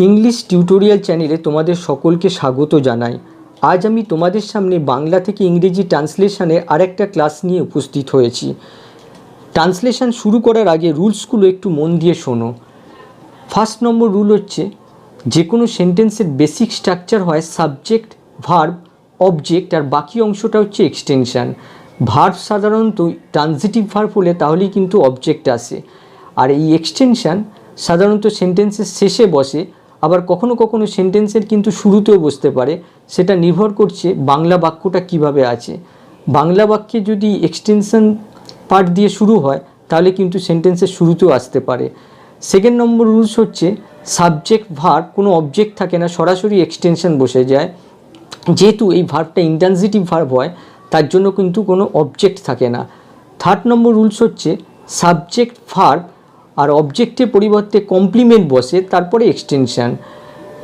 English tutorial চ্যানেলে তোমাদের সকলকে স্বাগত জানাই। আজ আমি তোমাদের সামনে বাংলা থেকে ইংরেজি ট্রান্সলেশনে আরেকটা ক্লাস নিয়ে উপস্থিত হয়েছি। ট্রান্সলেশন শুরু করার আগে রুলসগুলো একটু মন দিয়ে শোনো। ফার্স্ট নম্বর রুল হচ্ছে, যে কোনো সেন্টেন্সের বেসিক স্ট্রাকচার হয় সাবজেক্ট, ভার্ব, অবজেক্ট, আর বাকি অংশটা হচ্ছে এক্সটেনশান। ভার্ব সাধারণত ট্রানজিটিভ ভার্ব হলে তাহলেই কিন্তু অবজেক্ট আসে, আর এই এক্সটেনশান সাধারণত সেন্টেন্সের শেষে বসে, আবার কখনো কখনো সেন্টেন্সের কিন্তু শুরুতেও বসতে পারে। সেটা নির্ভর করছে বাংলা বাক্যটা কিভাবে আছে। বাংলা বাক্যে যদি এক্সটেনশন পার্ট দিয়ে শুরু হয় তাহলে কিন্তু সেন্টেন্সের শুরুতেও আসতে পারে। সেকেন্ড নম্বর রুলস হচ্ছে, সাবজেক্ট ভার্ব কোনো অবজেক্ট থাকে না, সরাসরি এক্সটেনশন বসে যায়। যেহেতু এই ভার্বটা ইন্ট্রানজিটিভ ভার্ব হয় তার জন্য কিন্তু কোনো অবজেক্ট থাকে না। থার্ড নম্বর রুলস হচ্ছে, সাবজেক্ট ভার্ব আর অবজেক্টের পরিবর্তে কমপ্লিমেন্ট বসে, তারপরে এক্সটেনশান।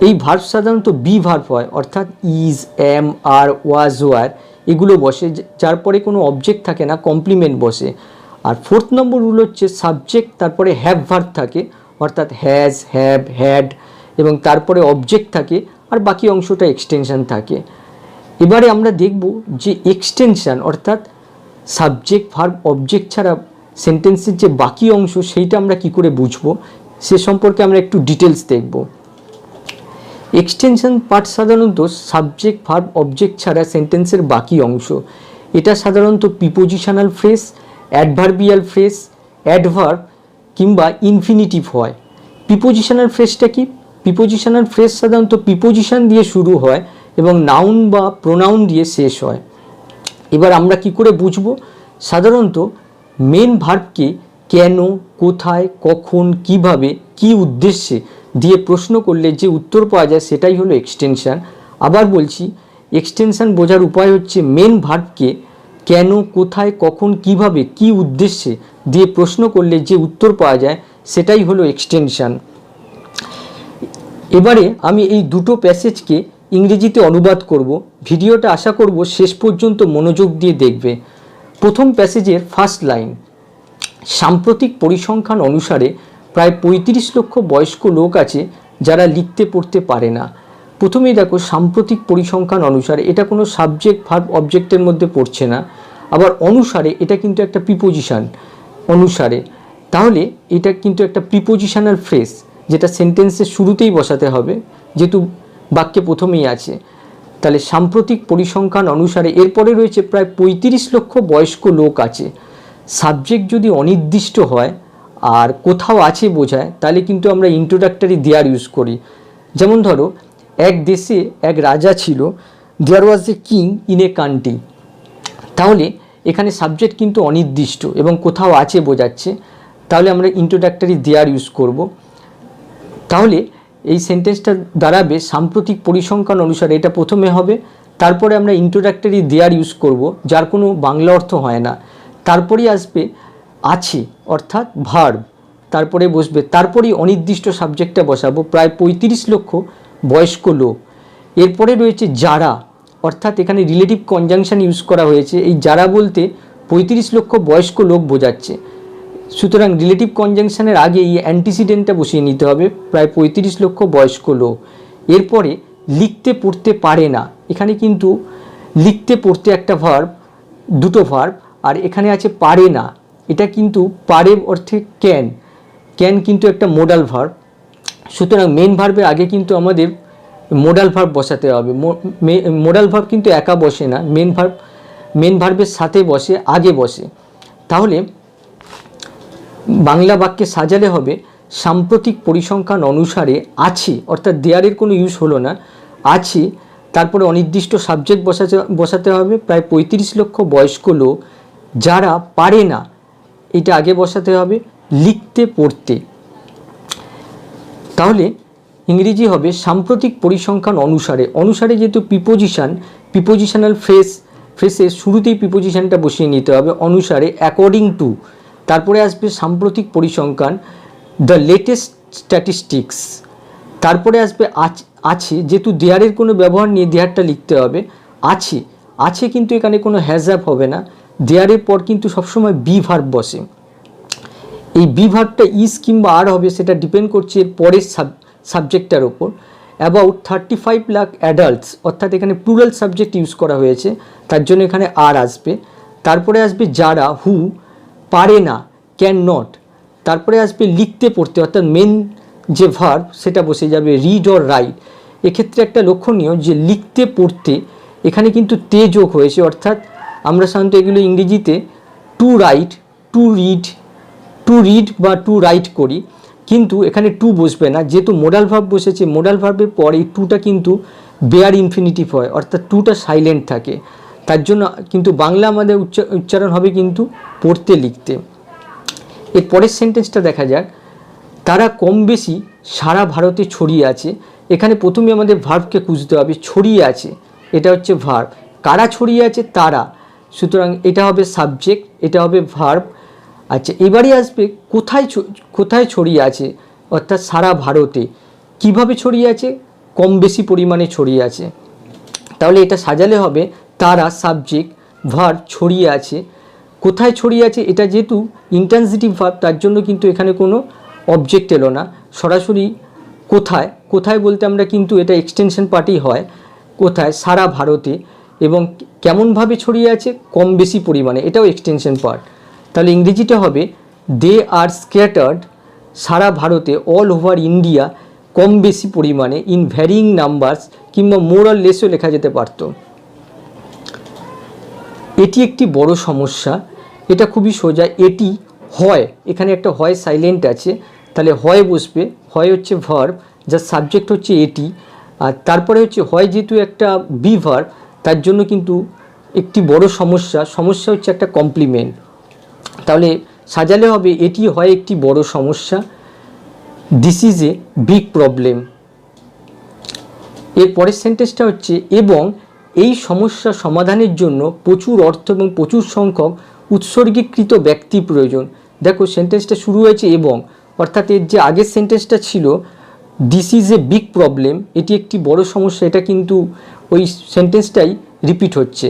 এই ভার্ব সাধারণত বি ভার্ব হয়, অর্থাৎ is, am, are, was, were এগুলো বসে, যার পরে কোনো অবজেক্ট থাকে না, কমপ্লিমেন্ট বসে। আর ফোর্থ নম্বর রুল হচ্ছে, সাবজেক্ট তারপরে হ্যাভ ভার্ব থাকে, অর্থাৎ হ্যাজ, হ্যাভ, হ্যাড, এবং তারপরে অবজেক্ট থাকে, আর বাকি অংশটা এক্সটেনশান থাকে। এবারে আমরা দেখব যে এক্সটেনশান অর্থাৎ সাবজেক্ট, ভার্ব, অবজেক্ট ছাড়া সেন্টেন্সের যে বাকি অংশ সেইটা আমরা কি করে বুঝবো সে সম্পর্কে আমরা একটু ডিটেলস দেখব। এক্সটেনশন পার্ট সাধারণত সাবজেক্ট, ভার্ব, অবজেক্ট ছাড়া সেন্টেন্সের বাকি অংশ। এটা সাধারণত prepositional phrase, adverbial phrase, adverb কিংবা ইনফিনিটিভ হয়। প্রিপোজিশনাল ফ্রেজটা কি? প্রিপোজিশনাল ফ্রেজ সাধারণত প্রিপোজিশন দিয়ে শুরু হয় এবং নাউন বা প্রোনাউন দিয়ে শেষ হয়। এবার আমরা কি করে বুঝবো? সাধারণত মেন ভার্বকে কেন, কোথায়, কখন, কিভাবে, কি উদ্দেশ্যে দিয়ে প্রশ্ন করলে যে উত্তর পাওয়া যায় সেটাই হলো এক্সটেনশান। আবার বলছি, এক্সটেনশান বোঝার উপায় হচ্ছে মেন ভার্বকে কেন, কোথায়, কখন, কিভাবে, কি উদ্দেশ্যে দিয়ে প্রশ্ন করলে যে উত্তর পাওয়া যায় সেটাই হলো এক্সটেনশান। এবারে আমি এই দুটো প্যাসেজকে ইংরেজিতে অনুবাদ করব। ভিডিওটা আশা করব শেষ পর্যন্ত মনোযোগ দিয়ে দেখবে। প্রথম প্যাসেজের ফার্স্ট লাইন, সাম্প্রতিক পরিসংখ্যান অনুসারে প্রায় 35 লক্ষ বয়স্ক লোক আছে যারা লিখতে পড়তে পারে না। প্রথমেই দেখো, সাম্প্রতিক পরিসংখ্যান অনুসারে, এটা কোনো সাবজেক্ট, ভার্ব, অবজেক্টের মধ্যে পড়ছে না। আবার অনুসারে, এটা কিন্তু একটা প্রিপোজিশন, অনুসারে, তাহলে এটা কিন্তু একটা প্রিপোজিশনাল ফ্রেজ যেটা সেন্টেন্সের শুরুতেই বসাতে হবে, যেহেতু বাক্যে প্রথমেই আছে। তাহলে সাম্প্রতিক পরিসংখ্যান অনুসারে, এরপরে রয়েছে প্রায় 35 লক্ষ বয়স্ক লোক আছে। সাবজেক্ট যদি অনির্দিষ্ট হয় আর কোথাও আছে বোঝায় তাহলে কিন্তু আমরা ইন্ট্রোডাক্টরি দেয়ার ইউজ করি। যেমন ধরো, এক দেশে এক রাজা ছিল, there was a king in a country. তাহলে এখানে সাবজেক্ট কিন্তু অনির্দিষ্ট এবং কোথাও আছে বোঝাচ্ছে, তাহলে আমরা ইন্ট্রোডাক্টরি দেয়ার ইউজ করব। তাহলে এই সেন্টেন্সটা দাঁড়াবে সাম্প্রতিক পরিসংখ্যান অনুসারে, এটা প্রথমে হবে, তারপরে আমরা ইন্ট্রোডাক্টরি দেয়ার ইউজ করব, যার কোনো বাংলা অর্থ হয় না। তারপরেই আসবে আছে অর্থাৎ ভার্ব, তারপরে বসবে, তারপরেই অনির্দিষ্ট সাবজেক্টটা বসাবো, প্রায় 35 লক্ষ বয়স্ক লোক। এরপরে রয়েছে যারা, অর্থাৎ এখানে রিলেটিভ কনজাংশন ইউজ করা হয়েছে। এই যারা বলতে 35 লক্ষ বয়স্ক লোক বোঝাচ্ছে, সুতরাং রিলেটিভ কনজাংশনের আগে এই অ্যান্টিসিডেন্টটা বসিয়ে নিতে হবে, প্রায় 35 লক্ষ বয়স্ক লোক। এরপরে লিখতে পড়তে পারে না, এখানে কিন্তু লিখতে পড়তে একটা ভার্ব, দুটো ভার্ব, আর এখানে আছে পারে না, এটা কিন্তু পারে অর্থে ক্যান, ক্যান কিন্তু একটা মোডাল ভার্ব। সুতরাং মেন ভার্বের আগে কিন্তু আমাদের মোডাল ভার্ব বসাতে হবে। মোডাল ভার্ব কিন্তু একা বসে না, মেন ভার্বের সাথে বসে, আগে বসে। তাহলে বাংলা বাক্যে সাজালে হবে, সাম্প্রতিক পরিসংখ্যান অনুসারে আছে, অর্থাৎ দেয়ারের কোনো ইউজ হলো না, আছে, তারপরে অনির্দিষ্ট সাবজেক্ট বসাতে হবে, প্রায় 35 লক্ষ বয়স্ক লোক যারা পারে না, এটা আগে বসাতে হবে, লিখতে পড়তে। তাহলে ইংরেজি হবে সাম্প্রতিক পরিসংখ্যান অনুসারে। অনুসারে যেহেতু প্রিপোজিশনাল ফ্রেজের শুরুতেই প্রিপোজিশনটা বসিয়ে নিতে হবে, অনুসারে, অ্যাকর্ডিং টু, তারপরে আসবে সাম্প্রতিক পরিসংখ্যান, দ্য লেটেস্ট স্ট্যাটিস্টিক্স, তারপরে আসবে আছে, যেহেতু দেয়ারের কোনো ব্যবহার নিয়ে দেয়ারটা লিখতে হবে, আছে, আছে কিন্তু এখানে কোনো হ্যাজঅ্যাপ হবে না, দেয়ারের পর কিন্তু সবসময় বি ভার্ব বসে। এই বি ভার্বটা ইজ কিংবা আর হবে, সেটা ডিপেন্ড করছে এর পরের সাবজেক্টটার ওপর। অ্যাবাউট 35 লাখ অ্যাডাল্টস, অর্থাৎ এখানে প্লুরাল সাবজেক্ট ইউজ করা হয়েছে, তার জন্য এখানে আর আসবে। তারপরে আসবে যারা, হু, পারে না, ক্যান নট। তারপরে আসবে লিখতে পড়তে, অর্থাৎ মেন যে ভার্ব সেটা বসে যাবে রিড অর রাইট। এক্ষেত্রে একটা লক্ষণীয় যে লিখতে পড়তে এখানে কিন্তু তে যোগ হয়েছে, অর্থাৎ আমরা সাধারণত এগুলো ইংরেজিতে টু রাইট, টু রিড বা টু রাইট করি, কিন্তু এখানে টু বসবে না, যেহেতু মোডাল ভার্ব বসেছে, মোডাল ভার্বের পর এই টুটা কিন্তু বেয়ার ইনফিনিটিভ হয়, অর্থাৎ টুটা সাইলেন্ট থাকে, তার জন্য কিন্তু বাংলা আমাদের উচ্চারণ হবে কিন্তু পড়তে লিখতে। এর পরের সেন্টেন্সটা দেখা যাক, তারা কম বেশি সারা ভারতে ছড়িয়ে আছে। এখানে প্রথমে আমাদের ভার্বকে খুঁজতে হবে, ছড়িয়ে আছে এটা হচ্ছে ভার্ব, কারা ছড়িয়ে আছে, তারা, সুতরাং এটা হবে সাবজেক্ট, এটা হবে ভার্ব। আচ্ছা, এবারে আসবে কোথায় ছড়িয়ে আছে, অর্থাৎ সারা ভারতে। কিভাবে ছড়িয়ে আছে, কম বেশি পরিমাণে ছড়িয়ে আছে, তাহলে এটা সাজালে হবে তারা সাবজেক্ট, ভার্ব, ছড়িয়ে আছে। কোথায় ছড়িয়ে আছে, এটা যেহেতু ইন্ট্রান্সিটিভ ভার্ব, তার জন্য কিন্তু এখানে কোনো অবজেক্ট এলো না, সরাসরি কোথায় বলতে আমরা কিন্তু এটা এক্সটেনশন পার্টই হয়, কোথায়, সারা ভারতে, এবং কেমনভাবে ছড়িয়ে আছে, কম বেশি পরিমাণে, এটাও এক্সটেনশন পার্ট। তাহলে ইংরেজিটা হবে দে আর স্ক্যাটার্ড, সারা ভারতে, অল ওভার ইন্ডিয়া, কম বেশি পরিমাণে, ইন ভ্যারিং নাম্বারস, কিংবা মোর অর লেসও লেখা যেতে পারত। এটি একটি বড় সমস্যা, এটা খুবই সোজা, এটি হয়, এখানে একটা হয় সাইলেন্ট আছে, তাহলে হয় বসবে, হয় হচ্ছে ভার্ব, যার সাবজেক্ট হচ্ছে এটি, আর তারপরে হচ্ছে হয় যেহেতু একটা বি ভার্ব, তার জন্য কিন্তু একটি বড় সমস্যা হচ্ছে একটা কমপ্লিমেন্ট, তাহলে সাজালে হবে এটি হয় একটি বড় সমস্যা, this is a big problem. এর পরের সেন্টেন্সটা হচ্ছে এবং এই সমস্যা সমাধানের জন্য প্রচুর অর্থ এবং প্রচুর সংখ্যক উৎসর্গীকৃত ব্যক্তি প্রয়োজন। দেখো সেন্টেন্সটা শুরু হয়েছে এবং, অর্থাৎ এর যে আগের সেন্টেন্সটা ছিল this is a big problem, এটি একটি বড় সমস্যা, এটা কিন্তু ওই সেন্টেন্সটাই রিপিট হচ্ছে।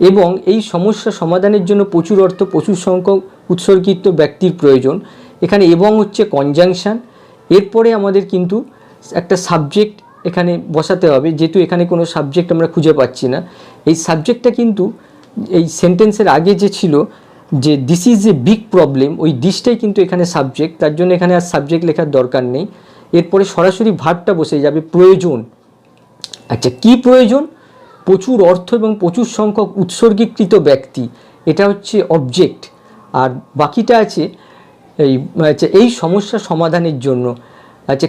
এবং এই সমস্যা সমাধানের জন্য প্রচুর অর্থ, প্রচুর সংখ্যক উৎসর্গিত ব্যক্তির প্রয়োজন। এখানে এবং হচ্ছে কনজাংশন, এরপরে আমাদের কিন্তু একটা সাবজেক্ট এখানে বসাতে হবে, যেহেতু এখানে কোনো সাবজেক্ট আমরা খুঁজে পাচ্ছি না। এই সাবজেক্টটা কিন্তু এই সেন্টেন্সের আগে যে ছিল যে this is a big problem, ওই দিসটাই কিন্তু এখানে সাবজেক্ট, তার জন্য এখানে আর সাবজেক্ট লেখার দরকার নেই। এরপরে সরাসরি ভার্বটা বসে যাবে প্রয়োজন। আচ্ছা, কি প্রয়োজন, প্রচুর অর্থ এবং প্রচুর সংখ্যক উৎসর্গীকৃত ব্যক্তি, এটা হচ্ছে অবজেক্ট, আর বাকিটা আছে এই সমস্যা সমাধানের জন্য। আচ্ছা,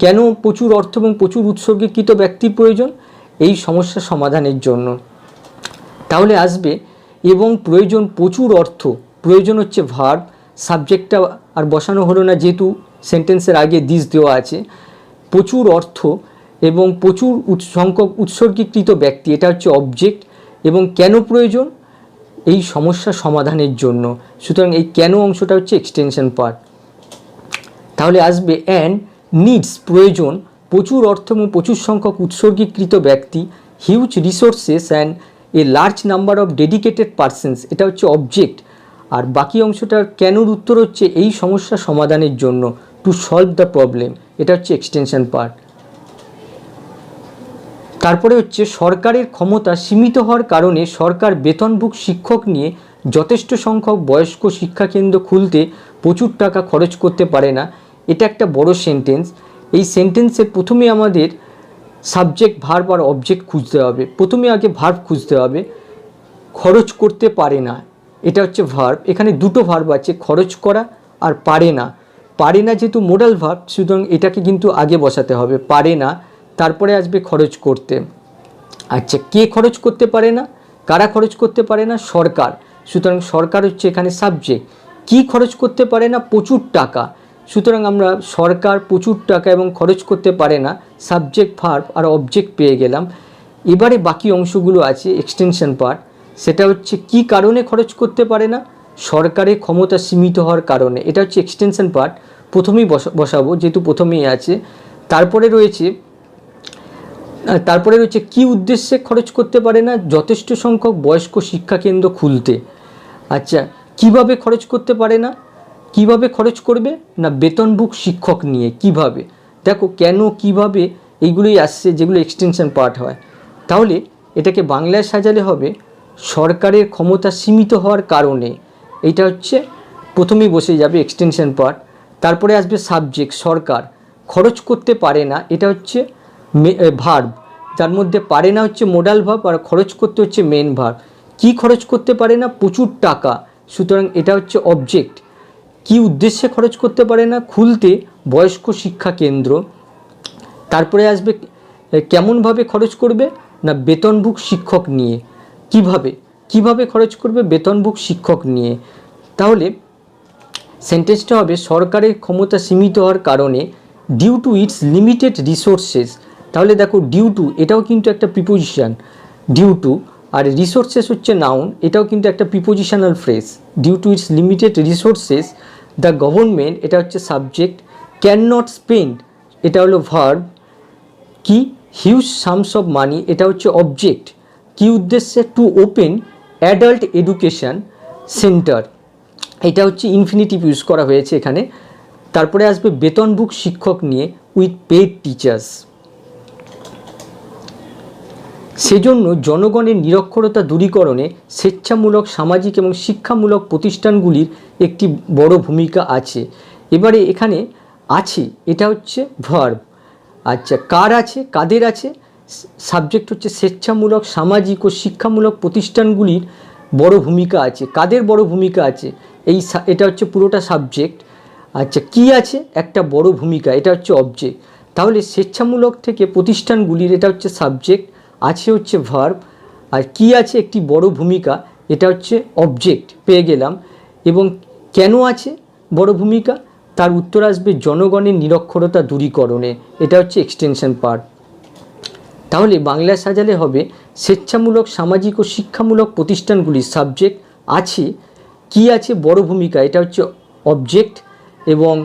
কেন প্রচুর অর্থ এবং প্রচুর উৎসর্গীকৃত ব্যক্তির প্রয়োজন, এই সমস্যা সমাধানের জন্য। তাহলে আসবে এবং প্রয়োজন প্রচুর অর্থ, প্রয়োজন হচ্ছে ভার্ব, সাবজেক্টটা আর বসানো হলো না যেহেতু সেন্টেন্সের আগে দিস দেওয়া আছে, প্রচুর অর্থ এবং প্রচুর সংখ্যক উৎসর্গীকৃত ব্যক্তি, এটা হচ্ছে অবজেক্ট, এবং কেন প্রয়োজন, এই সমস্যা সমাধানের জন্য, সুতরাং এই কেন অংশটা হচ্ছে এক্সটেনশন পার্ট। তাহলে আসবে অ্যান্ড নিডস, প্রয়োজন, প্রচুর অর্থ এবং প্রচুর সংখ্যক উৎসর্গীকৃত ব্যক্তি, huge resources and a large number of dedicated persons, এটা হচ্ছে অবজেক্ট, আর বাকি অংশটার কেনর উত্তর হচ্ছে এই সমস্যা সমাধানের জন্য, টু সলভ দ্য প্রবলেম, এটা হচ্ছে এক্সটেনশন পার্ট। তারপরে হচ্ছে সরকারের ক্ষমতা সীমিত হওয়ার কারণে সরকার বেতনভুক শিক্ষক নিয়ে যথেষ্ট সংখ্যক বয়স্ক শিক্ষাকেন্দ্র খুলতে প্রচুর টাকা খরচ করতে পারে না, এটা একটা বড় সেন্টেন্স। এই সেন্টেন্সের প্রথমে আমাদের সাবজেক্ট, ভার্ব আর অবজেক্ট খুঁজতে হবে। প্রথমে আগে ভার্ব খুঁজতে হবে, খরচ করতে পারে না, এটা হচ্ছে ভার্ব। এখানে দুটো ভার্ব আছে, খরচ করা আর পারে না। পারে না যেহেতু মোডাল ভার্ব, সুতরাং এটাকে কিন্তু আগে বসাতে হবে, পারে না, তারপরে আসবে খরচ করতে। আচ্ছা, কে খরচ করতে পারে না, কারা খরচ করতে পারে না, সরকার, সুতরাং সরকার হচ্ছে এখানে সাবজেক্ট। কি খরচ করতে পারে না, প্রচুর টাকা, সুতরাং আমরা সরকার, প্রচুর টাকা এবং খরচ করতে পারে না, সাবজেক্ট, ভার্ব আর অবজেক্ট পেয়ে গেলাম। এবারে বাকি অংশগুলো আছে এক্সটেনশন পার্ট, সেটা হচ্ছে কি কারণে খরচ করতে পারে না, সরকারের ক্ষমতা সীমিত হওয়ার কারণে, এটা হচ্ছে এক্সটেনশন পার্ট, প্রথমেই বসাবো যেহেতু প্রথমেই আছে। তারপরে রয়েছে কি উদ্দেশ্যে খরচ করতে পারে না, যথেষ্ট সংখ্যক বয়স্ক শিক্ষাকেন্দ্র খুলতে। আচ্ছা, কিভাবে খরচ করতে পারে না, কিভাবে খরচ করবে না, বেতনভুক শিক্ষক নিয়ে, কিভাবে, দেখো কেন কিভাবে এইগুলোই আসছে যেগুলো এক্সটেনশন পার্ট হয়। তাহলে এটাকে বাংলায় সাজালে হবে সরকারের ক্ষমতা সীমিত হওয়ার কারণে, এইটা হচ্ছে প্রথমেই বসে যাবে এক্সটেনশন পার্ট। তারপরে আসবে সাবজেক্ট, সরকার খরচ করতে পারে না, এটা হচ্ছে ভার্ব, তার মধ্যে পারে না হচ্ছে মোডাল ভার্ব আর খরচ করতে হচ্ছে মেন ভার্ব। কি খরচ করতে পারে না? প্রচুর টাকা, সুতরাং এটা হচ্ছে অবজেক্ট। কি উদ্দেশ্যে খরচ করতে পারে না? খুলতে বয়স্ক শিক্ষা কেন্দ্র। তারপরে আসবে কেমনভাবে খরচ করবে না বেতনভুক শিক্ষক নিয়ে। কিভাবে খরচ করবে? বেতনভুক শিক্ষক নিয়ে। তাহলে সেন্টেন্সটা হবে সরকারের ক্ষমতা সীমিত হওয়ার কারণে due to its limited resources. তাহলে দেখো ডিউ টু এটাও কিন্তু একটা প্রিপোজিশন, ডিউ টু, আর রিসোর্সেস হচ্ছে নাউন, এটাও কিন্তু একটা prepositional phrase. Due to its limited resources the government, এটা হচ্ছে সাবজেক্ট। ক্যান নট স্পেন্ড, এটা হলো ভার্ব। কি হিউজ সামস অফ মানি, এটা হচ্ছে অবজেক্ট। কি উদ্দেশ্যে? To open adult education centre, এটা হচ্ছে ইনফিনিটিভ ইউজ করা হয়েছে এখানে। তারপরে আসবে বেতনভুক শিক্ষক নিয়ে উইথ পেড টিচার্স। সেজন্য জনগণের নিরক্ষরতা দূরীকরণে স্বেচ্ছামূলক সামাজিক এবং শিক্ষামূলক প্রতিষ্ঠানগুলির একটি বড় ভূমিকা আছে। এবারে এখানে আছে এটা হচ্ছে ভার্ব। আচ্ছা, কার আছে, কাদের আছে? সাবজেক্ট হচ্ছে স্বেচ্ছামূলক সামাজিক ও শিক্ষামূলক প্রতিষ্ঠানগুলির বড় ভূমিকা আছে। কাদের বড় ভূমিকা আছে? এটা হচ্ছে পুরোটা সাবজেক্ট। আচ্ছা, কি আছে? একটা বড় ভূমিকা, এটা হচ্ছে অবজেক্ট। তাহলে স্বেচ্ছামূলক থেকে প্রতিষ্ঠানগুলির, এটা হচ্ছে সাবজেক্ট, আছে হচ্ছে ভার্ব, আর কি আছে? একটি বড় ভূমিকা, এটা হচ্ছে অবজেক্ট, পেয়ে গেলাম। এবং কেন আছে বড় ভূমিকা? তার উত্তর আসবে জনগণের নিরক্ষরতা দূরীকরণে, এটা হচ্ছে এক্সটেনশন পার্ট। তাহলে বাংলায় সাজালে হবে স্বেচ্ছামূলক সামাজিক ও শিক্ষামূলক প্রতিষ্ঠানগুলির সাবজেক্ট আছে, কি আছে? বড় ভূমিকা, এটা হচ্ছে অবজেক্ট। এবং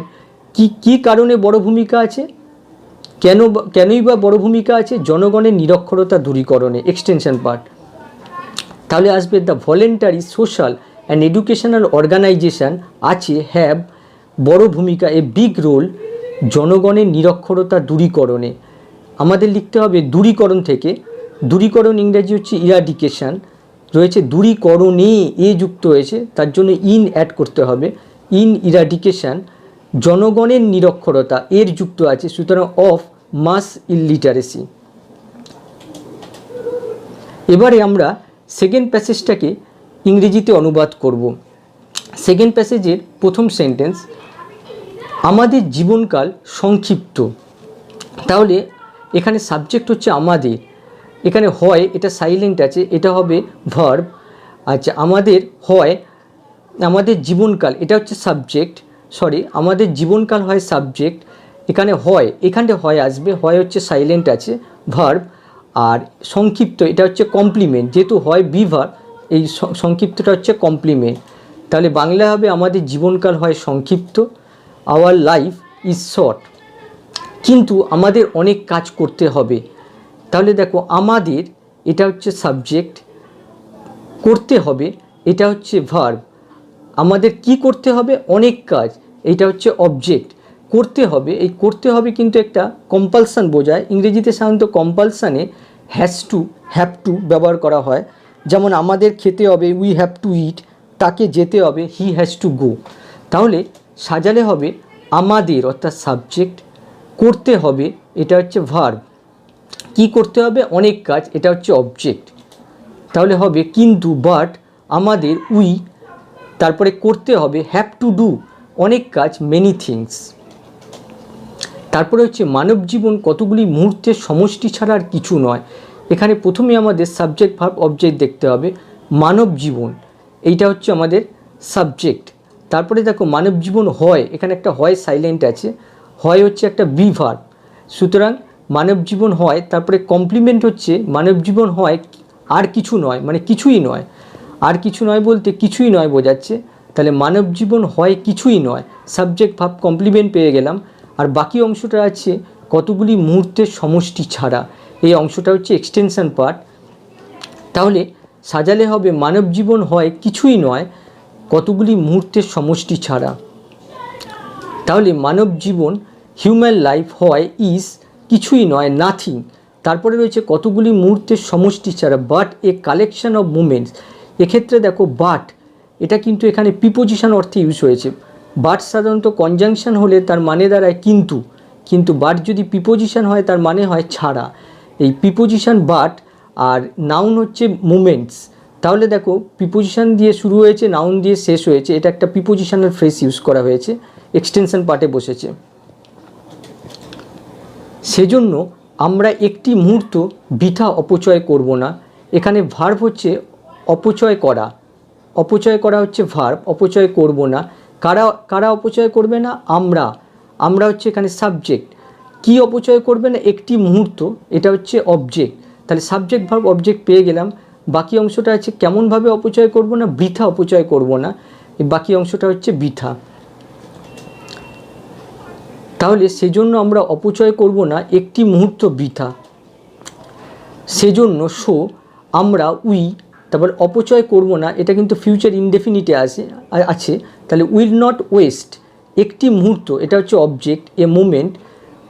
কি কারণে বড় ভূমিকা আছে? কেনই বা বড় ভূমিকা আছে? জনগণের নিরক্ষরতা দূরীকরণে, এক্সটেনশন পার্ট। তাহলে আসবে the voluntary social and educational organization আছে হ্যাভ বড় ভূমিকা, এ বিগ রোল জনগণের নিরক্ষরতা দূরীকরণে। আমাদের লিখতে হবে দূরীকরণ থেকে, দূরীকরণ ইংরেজি হচ্ছে ইরাডিকেশান, রয়েছে দূরীকরণে এ যুক্ত হয়েছে, তার জন্য ইন অ্যাড করতে হবে, ইন ইরাডিকেশান। জনগণের নিরক্ষরতা এর যুক্ত আছে, সুতরাং অফ মাস ইলিটারেসি। এবারে আমরা সেকেন্ড প্যাসেজটাকে ইংরেজিতে অনুবাদ করব। সেকেন্ড প্যাসেজের প্রথম সেন্টেন্স, আমাদের জীবনকাল সংক্ষিপ্ত। তাহলে এখানে সাবজেক্ট হচ্ছে আমাদের, এখানে হয়, এটা সাইলেন্ট আছে, এটা হবে ভার্ব। আচ্ছা, আমাদের জীবনকাল, এটা হচ্ছে সাবজেক্ট, আমাদের জীবনকাল হয় সাবজেক্ট, এখানে হয়, এখানে হয় আসবে, হয় হচ্ছে সাইলেন্ট আছে, ভার্ব। আর সংক্ষিপ্ত এটা হচ্ছে কমপ্লিমেন্ট, যেহেতু হয় বিভার, এই সংক্ষিপ্তটা হচ্ছে কমপ্লিমেন্ট। তাহলে বাংলা হবে আমাদের জীবনকাল হয় সংক্ষিপ্ত, আওয়ার লাইফ ইজ শর্ট, কিন্তু আমাদের অনেক কাজ করতে হবে। তাহলে দেখো আমাদের, এটা হচ্ছে সাবজেক্ট, করতে হবে, এটা হচ্ছে ভার্ব। আমাদের কি করতে হবে? অনেক কাজ, এটা হচ্ছে অবজেক্ট। করতে হবে, এই করতে হবে কিন্তু একটা কম্পালসান বোঝায়। ইংরেজিতে সাধারণত কম্পালসানে হ্যাভ টু ব্যবহার করা হয়। যেমন আমাদের খেতে হবে, উই হ্যাভ টু ইট, তাকে যেতে হবে, হি হ্যাজ টু গো। তাহলে সাজালে হবে আমাদের অর্থাৎ সাবজেক্ট, করতে হবে, এটা হচ্ছে ভার্ব, কি করতে হবে? অনেক কাজ, এটা হচ্ছে অবজেক্ট। তাহলে হবে কিন্তু, বাট, আমাদের, উই, তারপরে করতে হবে হ্যাভ টু ডু, অনেক কাজ, মেনি থিংস। তারপরে হচ্ছে মানব জীবন কতগুলি মুহূর্তের সমষ্টি ছাড়া আর কিছু নয়। এখানে প্রথমে আমাদের সাবজেক্ট ভার্ব অবজেক্ট দেখতে হবে। মানব জীবন, এইটা হচ্ছে আমাদের সাবজেক্ট। তারপরে দেখো মানব জীবন হয়, এখানে একটা হয় সাইলেন্ট আছে, হয় হচ্ছে একটা বি ভার্ব, সুতরাং মানব জীবন হয়। তারপরে কমপ্লিমেন্ট হচ্ছে মানব জীবন হয় আর কিছু নয়, মানে কিছুই নয়, আর কিছু নয় বলতে কিছুই নয় বোঝাচ্ছে। তাহলে মানব জীবন হয় কিছুই নয়, সাবজেক্ট ভার্ব কমপ্লিমেন্ট পেয়ে গেলাম। আর বাকি অংশটা আছে কতগুলি মুহূর্তের সমষ্টি ছাড়া, এই অংশটা হচ্ছে এক্সটেনশন পার্ট। তাহলে সাজালে হবে মানব জীবন হয় কিছুই নয় কতগুলি মুহূর্তের সমষ্টি ছাড়া। তাহলে মানব জীবন হিউম্যান লাইফ হয় ইজ কিছুই নয়, নাথিং। তারপরে রয়েছে কতগুলি মুহূর্তের সমষ্টি ছাড়া, but a collection of moments. এক্ষেত্রে দেখো বাট, এটা কিন্তু এখানে প্রিপোজিশন অর্থে ইউজ হয়েছে। বাট সাধারণত কনজাংশন হলে তার মানে দাঁড়ায় কিন্তু, কিন্তু বাট যদি প্রিপোজিশন হয় তার মানে হয় ছাড়া। এই প্রিপোজিশন বাট আর নাউন হচ্ছে মুমেন্টস। তাহলে দেখো প্রিপোজিশন দিয়ে শুরু হয়েছে, নাউন দিয়ে শেষ হয়েছে, এটা একটা প্রিপোজিশনাল ফ্রেজ ইউজ করা হয়েছে, এক্সটেনশন পার্টে বসেছে। সেজন্য আমরা একটি মুহূর্ত বৃথা অপচয় করব না। এখানে ভার্ব হচ্ছে অপচয় করা, অপচয় করা হচ্ছে ভার্ব, অপচয় করব না। কারা কারা অপচয় করবে না? আমরা, আমরা হচ্ছে এখানে সাবজেক্ট। কি অপচয় করবে না? একটি মুহূর্ত, এটা হচ্ছে অবজেক্ট। তাহলে সাবজেক্ট ভার্ব অবজেক্ট পেয়ে গেলাম। বাকি অংশটা আছে কেমনভাবে অপচয় করব না, বৃথা অপচয় করব না। এই বাকি অংশটা হচ্ছে বৃথা। তাহলে সেজন্য আমরা অপচয় করব না একটি মুহূর্ত বৃথা। সেজন্য আমরা উই, তারপর অপচয় করব না, এটা কিন্তু ফিউচার ইনডেফিনিটে আছে। তাহলে উইল নট ওয়েস্ট একটি মুহূর্ত, এটা হচ্ছে অবজেক্ট, এ মোমেন্ট,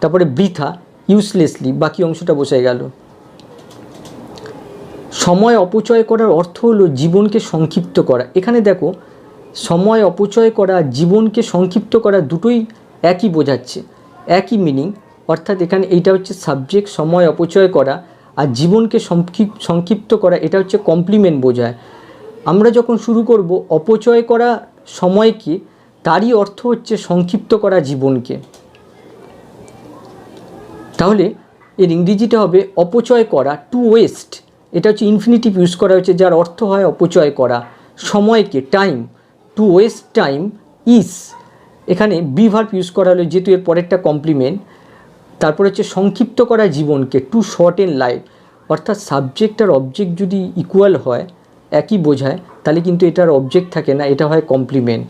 তারপরে বৃথা, ইউজলেসলি, বাকি অংশটা বসে গেল। সময় অপচয় করার অর্থ হলো জীবনকে সংক্ষিপ্ত করা। এখানে দেখো সময় অপচয় করা, জীবনকে সংক্ষিপ্ত করা দুটোই একই বোঝাচ্ছে, একই মিনিং। অর্থাৎ এখানে এইটা হচ্ছে সাবজেক্ট, সময় অপচয় করা, আর জীবনকে সংক্ষিপ্ত করা এটা হচ্ছে কমপ্লিমেন্ট বোঝায়। আমরা যখন শুরু করব অপচয় করা সময়কে, তারই অর্থ হচ্ছে সংক্ষিপ্ত করা জীবনকে। তাহলে এর ইংরেজিটা হবে অপচয় করা, টু ওয়েস্ট। এটা হচ্ছে ইনফিনিটিভ ইউজ করা হয়েছে, যার অর্থ হয় অপচয় করা সময়কে, time, to waste time is. এখানে বি ভার্ব ইউজ করা হলো যেহেতু এর পরেরটা কমপ্লিমেন্ট। তারপর হচ্ছে সংক্ষিপ্ত করা জীবনকে, টু শর্টেন লাইফ। অর্থাৎ সাবজেক্ট আর অবজেক্ট যদি ইকুয়াল হয়, একই বোঝায়, তাহলে কিন্তু এটার অবজেক্ট থাকে না, এটা হয় কমপ্লিমেন্ট।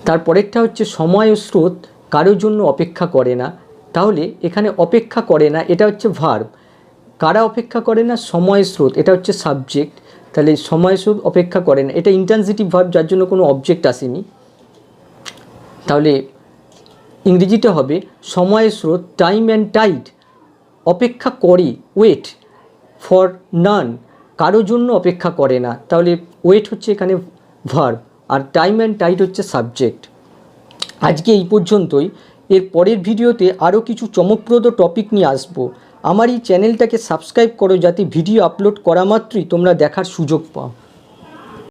তারপরেরটা হচ্ছে সময় ও স্রোত কারোর জন্য অপেক্ষা করে না। তাহলে এখানে অপেক্ষা করে না এটা হচ্ছে ভার্ব, কারা অপেক্ষা করে না? সময় স্রোত, এটা হচ্ছে সাবজেক্ট। তাহলে সময় স্রোত অপেক্ষা করে না, এটা ইন্ট্রান্সিটিভ ভার্ব, যার জন্য কোনো অবজেক্ট আসেনি। তাহলে ইংরেজিটা হবে সময় স্রোত, টাইম অ্যান্ড টাইড অপেক্ষা করে, ওয়েট ফর নান, কারোর জন্য অপেক্ষা করে না। তাহলে ওয়েট হচ্ছে এখানে ভার্ব, আর টাইম অ্যান্ড টাইড হচ্ছে সাবজেক্ট। আজকে এই পর্যন্তই। এর পরের ভিডিওতে আরও কিছু চমকপ্রদ টপিক নিয়ে আসবো। আমার এই চ্যানেলটাকে সাবস্ক্রাইব করো যাতে ভিডিও আপলোড করা মাত্রই তোমরা দেখার সুযোগ পাও।